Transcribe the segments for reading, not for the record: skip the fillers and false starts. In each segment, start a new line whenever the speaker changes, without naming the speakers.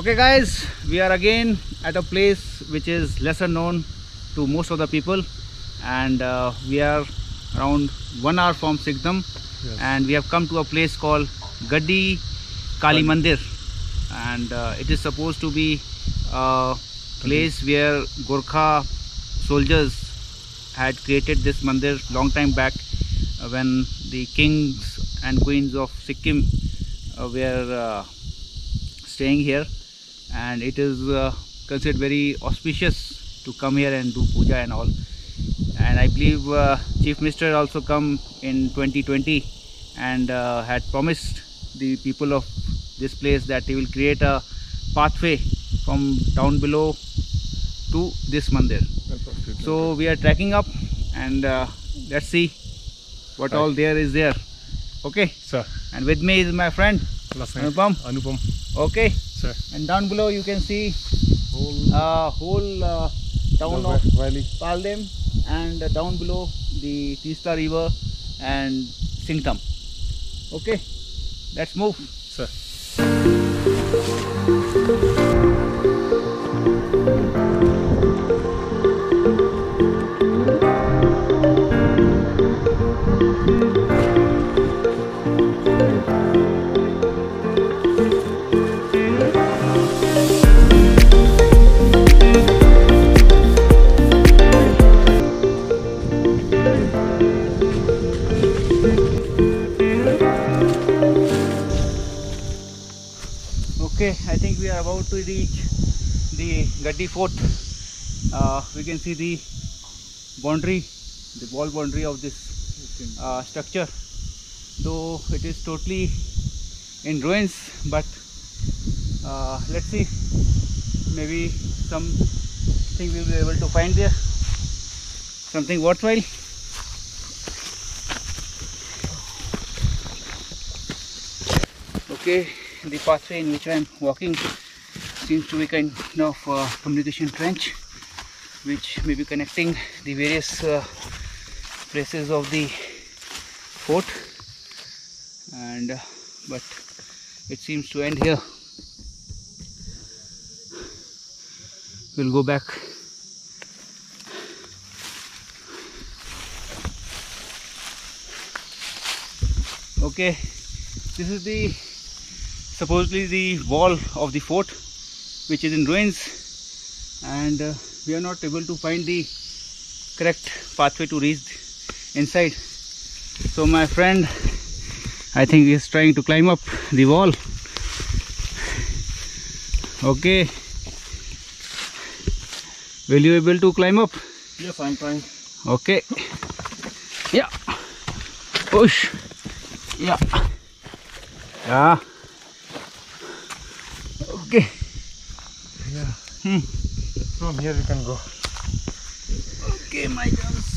Okay guys, we are again at a place which is lesser known to most of the people, and we are around 1 hour from Sikdam. Yes. And we have come to a place called Gaddi Kali Mandir, and it is supposed to be a place where Gorkha soldiers had created this mandir long time back, when the kings and queens of Sikkim were staying here, and it is considered very auspicious to come here and do puja and all. And I believe Chief Minister also come in 2020 and had promised the people of this place that he will create a pathway from down below to this mandir. So we are trekking up, and let's see what all there is there. Okay, sir. And with me is my friend Anupam. Okay, sir. And down below you can see whole town of Paldem, and down below the Teesta river and Sikdam. Okay, let's move, sir. Okay, I think we are about to reach the Gaddi Fort. We can see the boundary, the wall boundary of this structure, though it is totally in ruins, but let's see, maybe something we will be able to find there, something worthwhile. Okay, the pathway in which I am walking seems to be kind of communication trench, which may be connecting the various places of the fort, and but it seems to end here. We'll go back. Okay, this is supposedly the wall of the fort, which is in ruins, and we are not able to find the correct pathway to reach inside. So my friend, I think he is trying to climb up the wall. Okay, will you able to climb up?
Yes, I'm trying.
Okay, yeah, push, yeah. Okay.
Yeah. From here you can go.
Okay, my guns.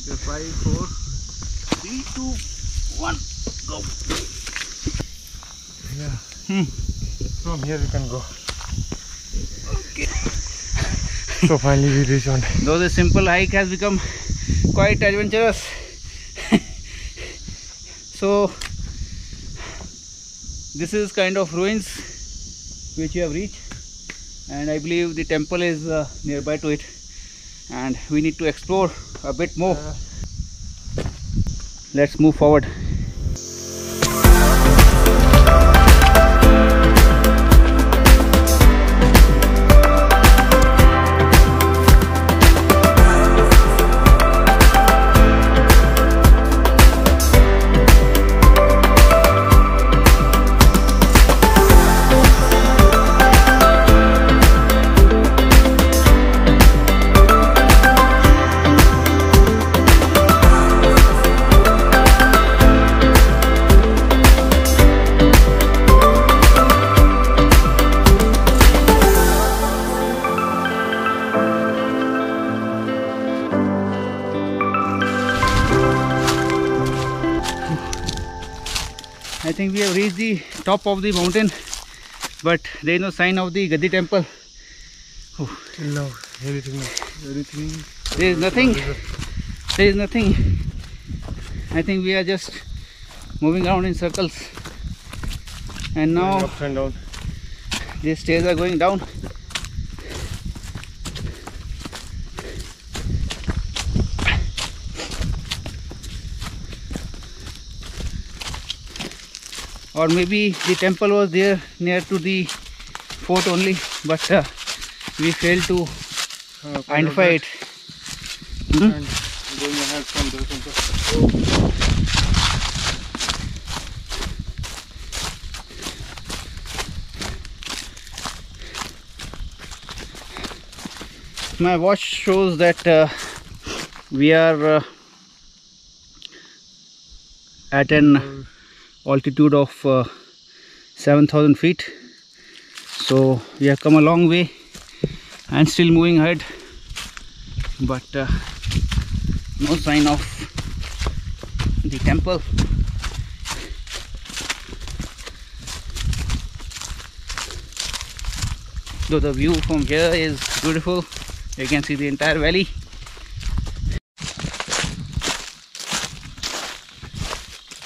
Okay, 5, 4, 3, 2, 1, go.
Yeah. From here you can go.
Okay.
So finally we reach on.
Though the simple hike has become quite adventurous. So this is kind of ruins which we have reached, and I believe the temple is nearby to it, and we need to explore a bit more. Let's move forward. I think we have reached the top of the mountain, but there is no sign of the Gaddi temple.
Till now, everything.
There is nothing. There is nothing. I think we are just moving around in circles. And now
up and down.
These stairs are going down. Or maybe the temple was there near to the fort only, but we failed to identify it.
And going ahead from the temple.
My watch shows that we are at an altitude of 7,000 feet, so we have come a long way and still moving ahead, but no sign of the temple. Though the view from here is beautiful, you can see the entire valley.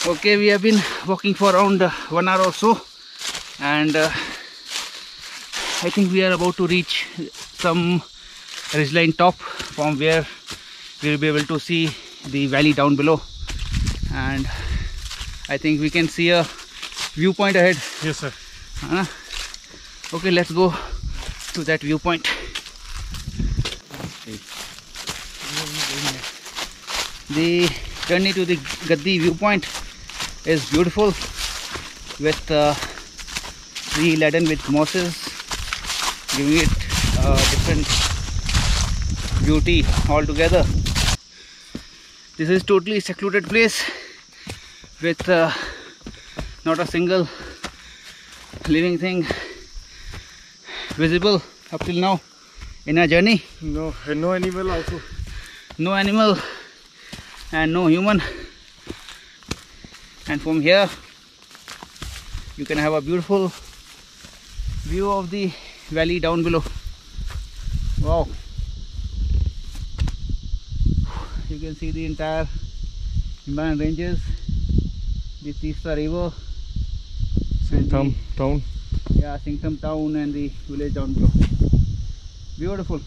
Okay, we have been walking for around 1 hour or so, and I think we are about to reach some ridgeline top from where we will be able to see the valley down below, and I think we can see a viewpoint ahead.
Yes, sir.
Okay, let's go to that viewpoint. The journey to the Gaddi viewpoint is beautiful, with tree laden with mosses, giving it a different beauty altogether. This is totally secluded place with not a single living thing visible up till now in our journey.
No animal also.
No animal and no human. And from here you can have a beautiful view of the valley down below. Wow, you can see the entire Himalayan ranges, the Teesta river,
Singtham town.
Yeah, Singtham town and the village down below. Beautiful.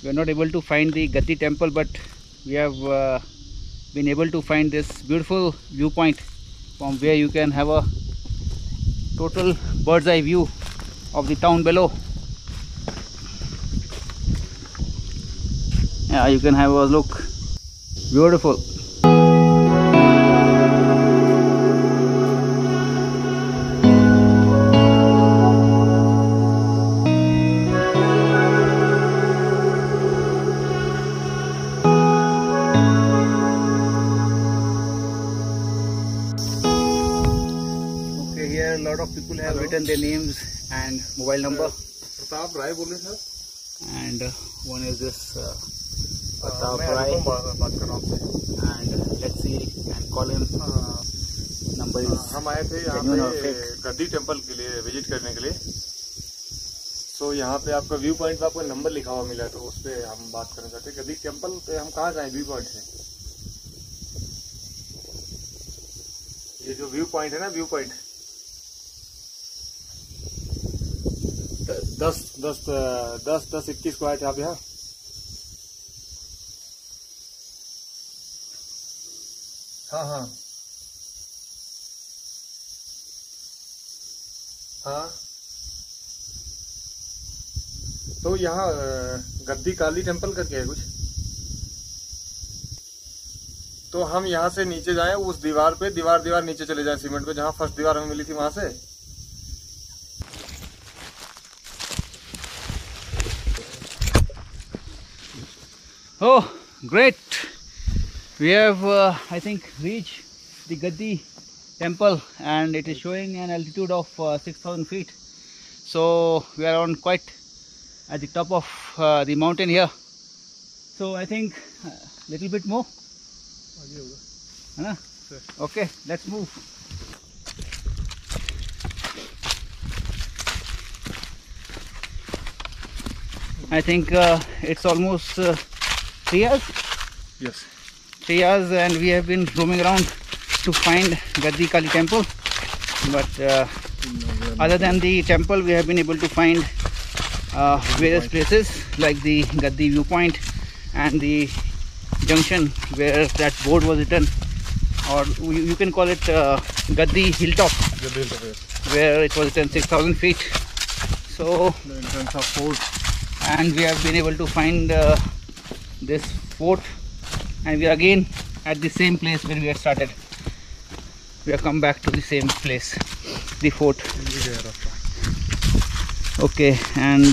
We are not able to find the Gaddi temple, but we have been able to find this beautiful viewpoint from where you can have a total bird's eye view of the town below. Yeah, you can have a look. Beautiful. A lot of people have written their names and mobile number.
Pratap Rai bole sir.
And one is this Pratap Rai. And let's see and call him. Number is
हम आए थे यहाँ पे गद्दी temple के लिए visit करने के लिए. तो यहाँ पे आपका व्यू पॉइंट पे आपका नंबर लिखा हुआ मिला, तो उस पर हम बात करना चाहते हैं. गद्दी टेम्पल पे हम कहाँ जाएं व्यू पॉइंट से? ये जो व्यू पॉइंट है ना, व्यू पॉइंट 10-21 को आए थे आप यहाँ. हाँ हाँ हाँ. तो यहाँ गद्दी काली टेम्पल करके है कुछ. तो हम यहाँ से नीचे जाएं उस दीवार पे, दीवार नीचे चले जाएं सीमेंट पे, जहाँ फर्स्ट दीवार हमें मिली थी वहां से.
Oh, great! We have, I think, reached the Gaddi temple, and it is showing an altitude of 6,000 feet. So we are on quite at the top of the mountain here. So I think a little bit more. Okay, let's move. I think it's almost 3 hours.
Yes.
3 hours, and we have been roaming around to find Gaddi Kali temple. But other than the temple, we have been able to find various places like the Gaddi viewpoint and the junction where that board was written, or you can call it Gaddi hilltop, where it was written 6,000 feet. So
The entrance of fort.
and we have been able to find this fort, and we are again at the same place where we had started. We have come back to the same place, the fort. Okay, and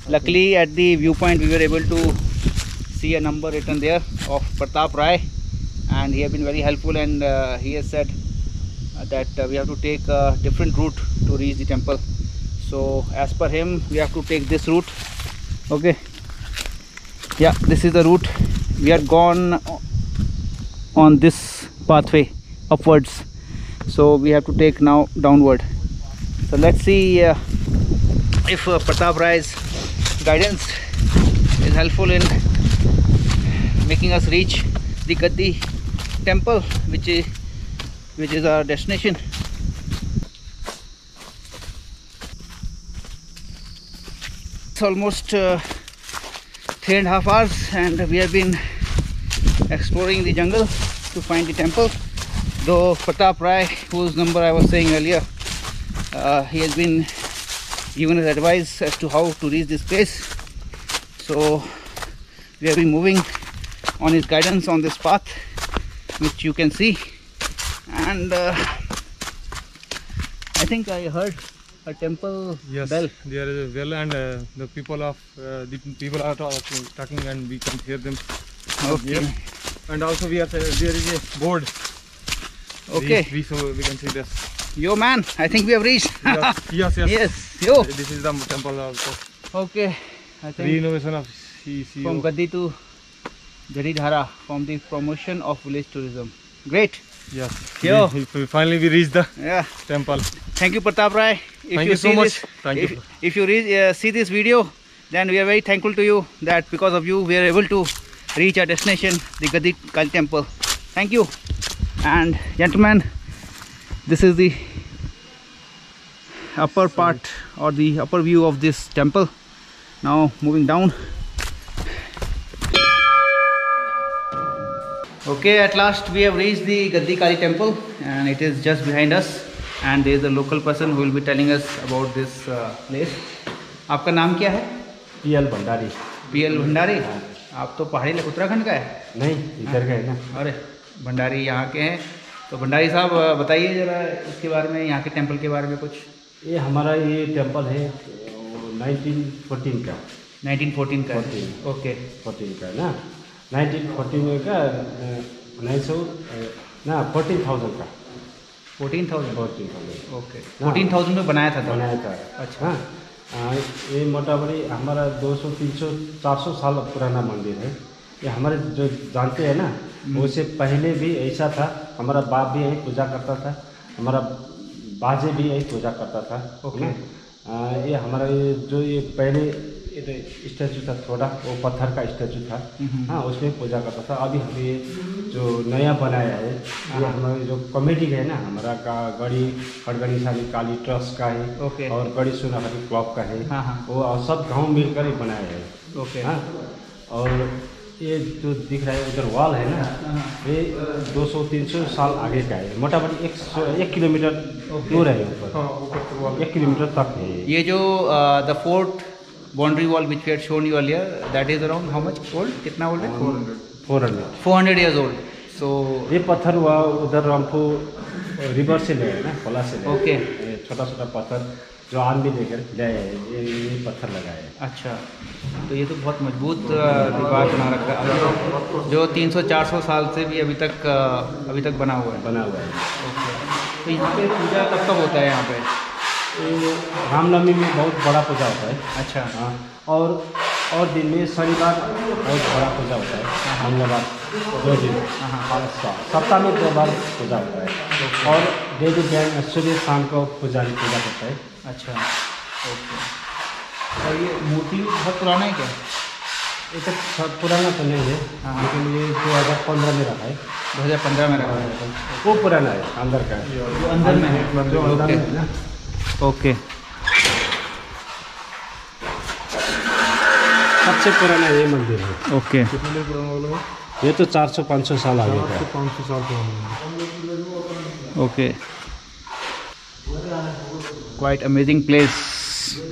luckily at the viewpoint we were able to see a number written there of Pratap Rai, and he has been very helpful, and he has said that we have to take a different route to reach the temple. So as per him, we have to take this route. Okay, yeah, this is the route. We had gone on this pathway upwards, so we have to take now downward. So let's see if Pratap Rai's guidance is helpful in making us reach the Gaddi temple, which is our destination. It's almost 3.5 hours, and we have been exploring the jungle to find the temple. Though Pratap Rai, whose number I was saying earlier, he has been given us advice as to how to reach this place. So we have been moving on his guidance on this path, which you can see, and I think I heard a temple
Yes,
bell.
there is a bell, and the people are talking, and we can hear them.
Okay.
Here. And also there is a board.
Okay.
We can see this.
Yo man, I think we have reached.
Yes.
Yes. Yo.
This is the temple also.
Okay. I think
Renovation of CCO.
from Gaddi to Jaridhara, from the promotion of village tourism. Great.
Yes.
Yo.
Finally we reached the
Yeah.
temple.
Thank you, Pratap Rai.
Thank you so much. Thank you.
If you see this video, then we are very thankful to you that because of you we are able to reach our destination, the Gaddi Kali temple. Thank you. And gentlemen, this is the upper part or the upper view of this temple. Now moving down. Okay, at last we have reached the Gaddi Kali temple, and it is just behind us, and there is a local person who will be telling us about this place. आपका नाम क्या है?
PL Bhandari.
PL Bhandari. आप तो पहाड़ी उत्तराखंड का है?
नहीं, इधर का है ना।
अरे भंडारी यहाँ के हैं। तो भंडारी साहब बताइए जरा इसके बारे में, यहाँ के टेम्पल के बारे में कुछ।
ये हमारा ये टेम्पल है 1914 का।
1914 का।
14
ओके।
14 का ना। 1914 का 14,000 का।
14,000। ओके। 14,000 में बनाया था।
अच्छा। हाँ, ये मोटामोटी हमारा 200, 300, 400 साल पुराना मंदिर है। ये हमारे जो जानते हैं ना, उससे पहले भी ऐसा था। हमारा बाप भी यही पूजा करता था, हमारा बाजे भी यही पूजा करता था।
ओके।
ये हमारा ये पहले स्टैचू था, थोड़ा वो पत्थर का स्टैचू था। हाँ, उसमें पूजा करता था। अभी हम ये जो नया बनाया है, ये हमारी जो कमेटी है ना, हमारा का गढ़ी खड़गड़ी साली काली ट्रस्ट का है।
ओके।
और गढ़ी सोनाहरी क्लब का है।
हाँ।
वो सब गाँव मिलकर ही बनाया है।
ओके।
हाँ, और ये जो दिख रहा है उधर वॉल है ना, ये 200-300 साल आगे का है। मोटामोटी 1 किलोमीटर दूर है ऊपर। 1 किलोमीटर तक है
ये जो the fort boundary wall which we had shown you earlier, that is around how much old? कितना ओल्ड है? 400 years old. So
ये पत्थर हुआ उधर रामपुर रिवर से ले ना, खोला से ले।
ओके।
छोटा छोटा पत्थर जो आर्मी लेकर ले आए हैं, ये पत्थर लगाए हैं।
अच्छा, तो ये तो बहुत मजबूत दीवार बना रखा है जो 300-400 साल से भी अभी तक बना हुआ है। ओके, तो यहाँ पे पूजा कब कब होता है यहाँ पे?
रामनवमी में बहुत बड़ा पूजा होता है।
अच्छा,
हाँ, और दिन में शनिवार बहुत बड़ा पूजा होता है। मंगलवार 2 दिन, सप्ताह में 2 बार पूजा होता है। और डेली सुबह शाम को पूजा करता है।
अच्छा, ओके। और ये मूर्ति बहुत पुराना है क्या?
ये तो पुराना तो नहीं है, लेकिन ये 2015 में रखा है।
2015 में रखा है,
वो पुराना है, अंदर का
जो अंदर में है।
जो अंदर में है ना।
ओके,
सबसे पुराना ये मंदिर है।
ओके।
कितने पुराना वाला है?
ये तो 400-500 साल आगे का है।
500 साल पुराना।
Okay, quite amazing place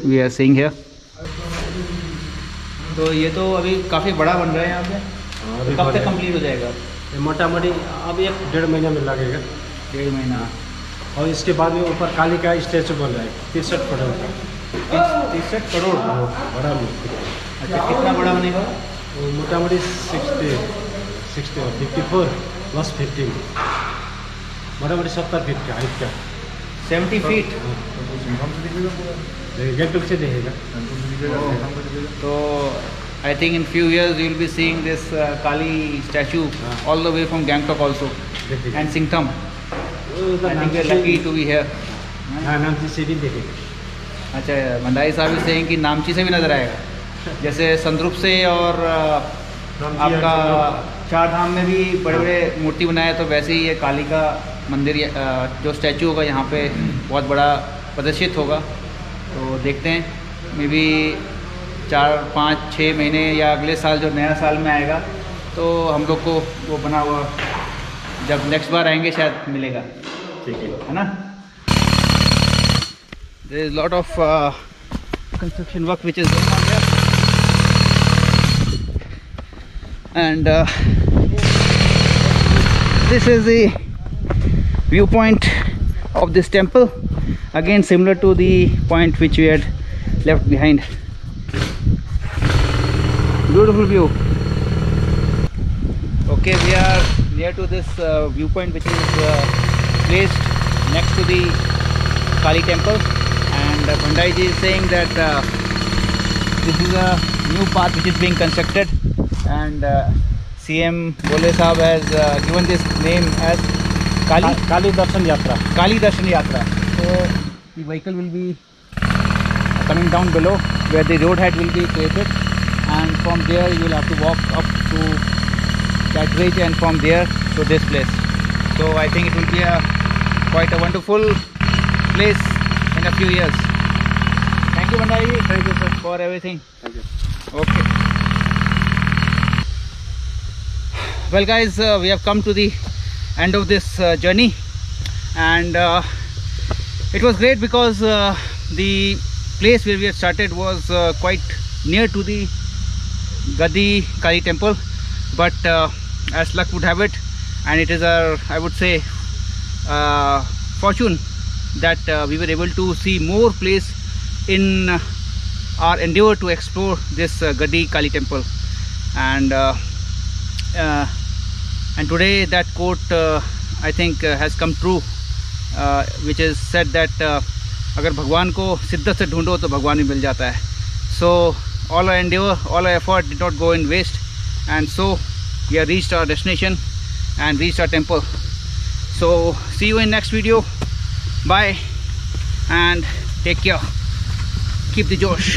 we are seeing here. तो ये तो अभी काफ़ी बड़ा बन रहा है यहाँ पे। कब तक कंप्लीट हो जाएगा?
ये मोटा-मोटी अब 1-1.5 महीना में लगेगा।
1.5 महीना।
और इसके बाद में ऊपर काली का स्टैचू बन रहा है 63 करोड़ का।
63 करोड़?
बड़ा मूर्ति।
अच्छा, कितना बड़ा बनेगा?
वो मोटा-मोटी 60 और 54 + 15, मोटा-मोटी 70 फीट का हाइट का।
70 फीट?
गेट से देखेगा।
तो I think in few years you will be seeing this Kali statue all the way from Gangtok also and Singtam. I think we are lucky to be here.
हाँ, नामची से भी देखेगा।
अच्छा, भंडारी साहब भी saying कि नामची से भी नज़र आएगा, जैसे संद्रुप से और आपका 4 धाम में भी बड़े बड़े मूर्ति बनाए, तो वैसे ही ये काली का मंदिर जो स्टैचू होगा यहाँ पे बहुत बड़ा प्रदर्शित होगा। तो देखते हैं, मे बी 4-5-6 महीने या अगले साल जो नया साल में आएगा तो हम लोग को वो बना हुआ जब नेक्स्ट बार आएंगे शायद मिलेगा।
ठीक
है ना? There is lot of construction work which is going on here and this is the viewpoint of this temple, again similar to the point which we had left behind. Beautiful view. Okay, we are near to this viewpoint which is placed next to the Kali temple, and Bhandai ji is saying that this is a new path which is being constructed, and CM Bole Sahab has given this name as Kali Darshan Yatra. Kali Darshan Yatra. So the vehicle will be coming down below where the roadhead will be created, and from there you will have to walk up to that bridge and from there to this place. So I think it will be quite a wonderful place in a few years. Thank you, Bhandari. Thank you, sir, for everything.
Thank you.
Okay. Well, guys, we have come to the end of this journey, and it was great because the place where we had started was quite near to the Gadi Kali temple, but as luck would have it, and it is our, I would say, fortune that we were able to see more place in our endeavor to explore this Gadi Kali temple, and today that quote I think has come true, which is said that अगर भगवान को शिद्दत से ढूंढो तो भगवान भी मिल जाता है. So all our endeavor, all our effort did not go in waste, and so we have reached our destination and reached our temple. So see you in next video. Bye and take care. Keep the Josh.